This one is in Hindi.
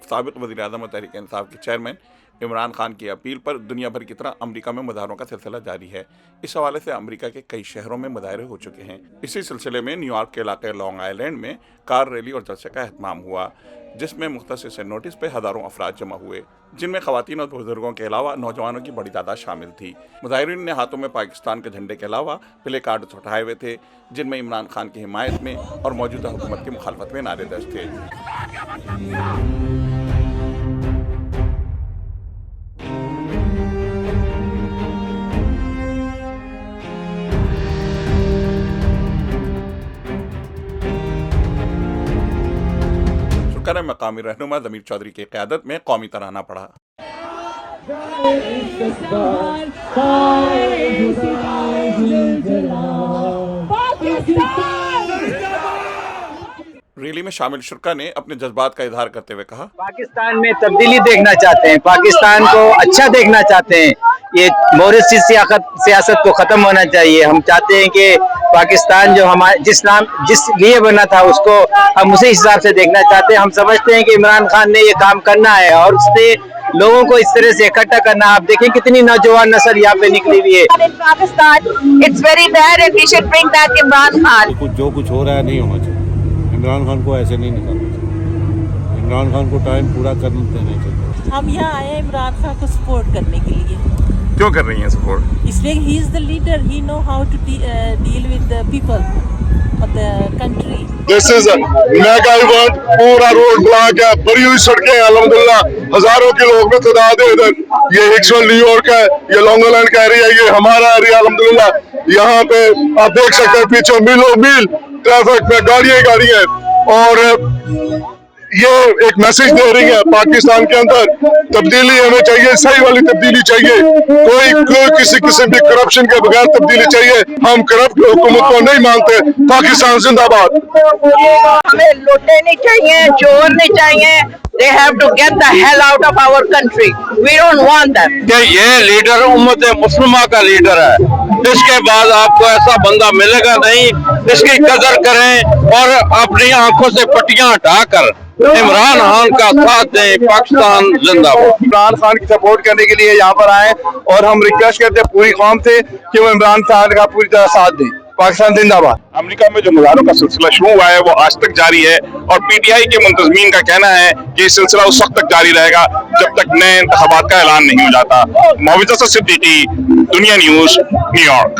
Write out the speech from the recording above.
साबिक वज़ीर-ए-आज़म और तहरीक-ए-इंसाफ के चेयरमैन इमरान खान की अपील पर दुनिया भर की तरह अमेरिका में मुजाहरों का सिलसिला जारी है। इस हवाले से अमेरिका के कई शहरों में मुजाहरे हो चुके हैं। इसी सिलसिले में न्यूयॉर्क के इलाके लॉन्ग आइलैंड में कार रैली और जलसे का एहतमाम हुआ, जिसमें मुख्तसर नोटिस पे हज़ारों अफराद जमा हुए, जिनमें खवातीन और बुजुर्गों के अलावा नौजवानों की बड़ी तादाद शामिल थी। मुजाहिरीन ने हाथों में पाकिस्तान के झंडे के अलावा प्ले कार्ड्स उठाए हुए थे, जिनमें इमरान खान की हिमायत में और मौजूदा हुकूमत की मुखालफत में नारे दर्ज थे। शुक्र है मकामी रहनुमा ज़मीर चौधरी की क़यादत में कौमी तराना पढ़ा। रैली में शामिल शुरा ने अपने जज्बात का इजहार करते हुए कहा, पाकिस्तान में तब्दीली देखना चाहते हैं, पाकिस्तान को अच्छा देखना चाहते हैं। ये मोरिसी सियासत को खत्म होना चाहिए। हम चाहते हैं कि पाकिस्तान जो हमारे जिस लिए बना था उसको हम उसी हिसाब से देखना चाहते हैं। हम समझते हैं कि इमरान खान ने ये काम करना है और उससे लोगों को इस तरह से इकट्ठा करना। आप देखें कितनी नौजवान नस्ल यहाँ पे निकली हुई है। Pakistan it's very bad and we should bring back Imran Khan. जो कुछ हो रहा है नहीं होना चाहिए। इमरान खान को ऐसे नहीं निकालना चाहिए। इमरान खान को टाइम पूरा करने देना चाहिए। हम यहाँ आए हैं इमरान खान को सपोर्ट करने के लिए। क्यों कर रही हैं सपोर्ट? इसलिए he is the leader, he know how to deal with the people of the country. This is mega event, पूरा रोड ब्लॉक है, भरी हुई सड़कें अल्हम्दुलिल्लाह, हजारों के लोग में तादाद है इधर। ये हिक्सविल न्यूयॉर्क है, ये लॉन्ग आइलैंड का एरिया, ये हमारा एरिया अल्हम्दुलिल्लाह। यहाँ पे आप देख सकते हैं पीछे मीलों मील ट्रैफिक में गाड़ियां और ये एक मैसेज दे रही है पाकिस्तान के अंदर तब्दीली हमें चाहिए, सही वाली तब्दीली चाहिए। कोई किसी किस्म की करप्शन के बगैर तब्दीली चाहिए। हम करप्ट हुकूमत को नहीं मानते। पाकिस्तान जिंदाबाद। हमें लूटने नहीं चाहिए, चोर नहीं चाहिए। They have to get the hell out of our country. We don't want them. ये लीडर उम्मत मुस्लिमा का लीडर है। इसके बाद आपको ऐसा बंदा मिलेगा नहीं। इसकी कदर करें और अपनी आंखों से पट्टियां हटाकर इमरान खान का साथ दें। पाकिस्तान जिंदाबाद। इमरान खान की सपोर्ट करने के लिए यहाँ पर आए और हम रिक्वेस्ट करते हैं पूरी कौम से कि वो इमरान खान का पूरी तरह साथ दें। पाकिस्तान जिंदाबाद। अमेरिका में जो मुजाहरों का सिलसिला शुरू हुआ है वो आज तक जारी है और पीटीआई के मुंतजमीन का कहना है कि ये सिलसिला उस वक्त तक जारी रहेगा जब तक नए इंतखाबात का ऐलान नहीं हो जाता। मोविज़ा सिद्दीकी, दुनिया न्यूज़, न्यूयॉर्क।